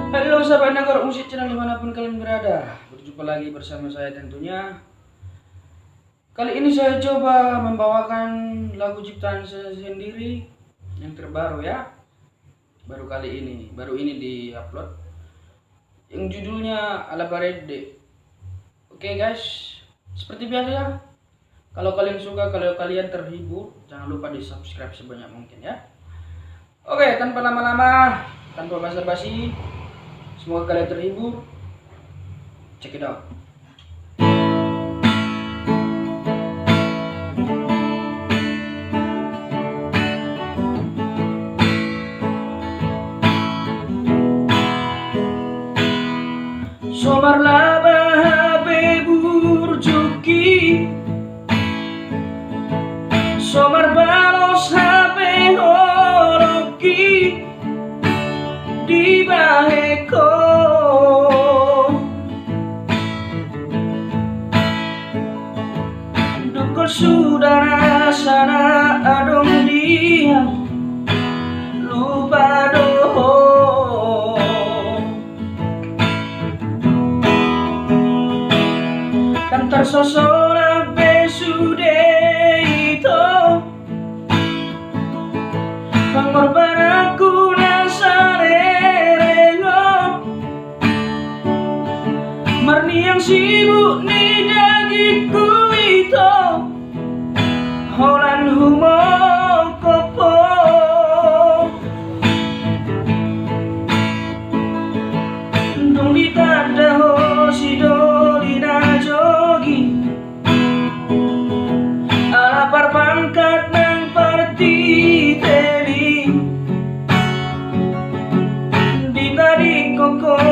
Halo sahabat Nagor Musik Channel dimanapun kalian berada. Berjumpa lagi bersama saya tentunya. Kali ini saya coba membawakan lagu ciptaan saya sendiri yang terbaru ya. Baru ini di-upload. Yang judulnya Ala Parede. Oke guys, seperti biasa ya. Kalau kalian suka, kalau kalian terhibur, jangan lupa di-subscribe sebanyak mungkin ya. Oke, tanpa lama-lama, tanpa basa-basi, semoga kalian terhibur. Check it out. Somar laba habe burjuki, somar balos habe horoki di baheko. Dukul sudara sana adong dia lupa doho. Dan tersosora besude itu pengorban aku nasarereno marni yang sibuk ni dagiku itu holan humo kopo dong ditada ho sidoli na jogi alapar pangkat ng parti teli di tadi koko